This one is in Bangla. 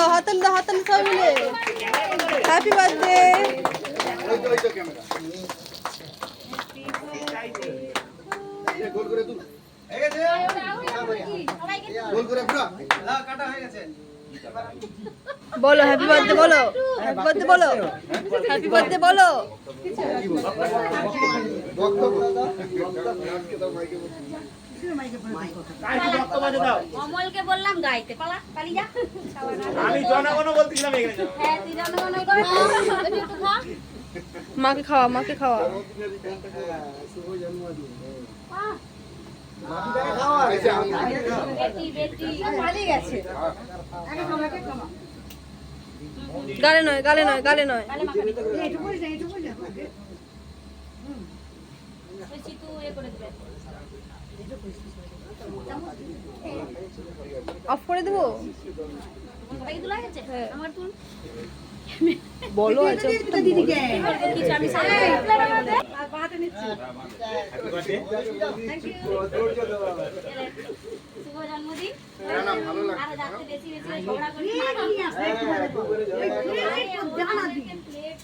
হাততালি দাও সবাই মিলে হ্যাপি বার্থডে গোল করে তুল গোল করে পুরো কাটা হয়ে গেছে বলো হ্যাপি বার্থডে বলো হ্যাপি বার্থডে বলো হ্যাপি বার্থডে বলো অমলকে বললাম গাইতে পালি যা আমি জনগণ বলছিলাম এখানে হ্যাঁ তুই জনগণ করে একটু খা মাকে খাওয়া শুভ জন্মদিন বেটি পালিয়ে গেছে গালে নয় চিতু এ করে দিবে অফ করে দেবো সবাই তুলা গেছে আমার তুল বলো আচ্ছা দিদিকে কিছু আমি বাহাতে নিচ্ছি থ্যাংক ইউ শুভ জন্মদিন না ভালো লাগে আর যাতে বেশি বেশি ঝগড়া করি জানা দি প্লেট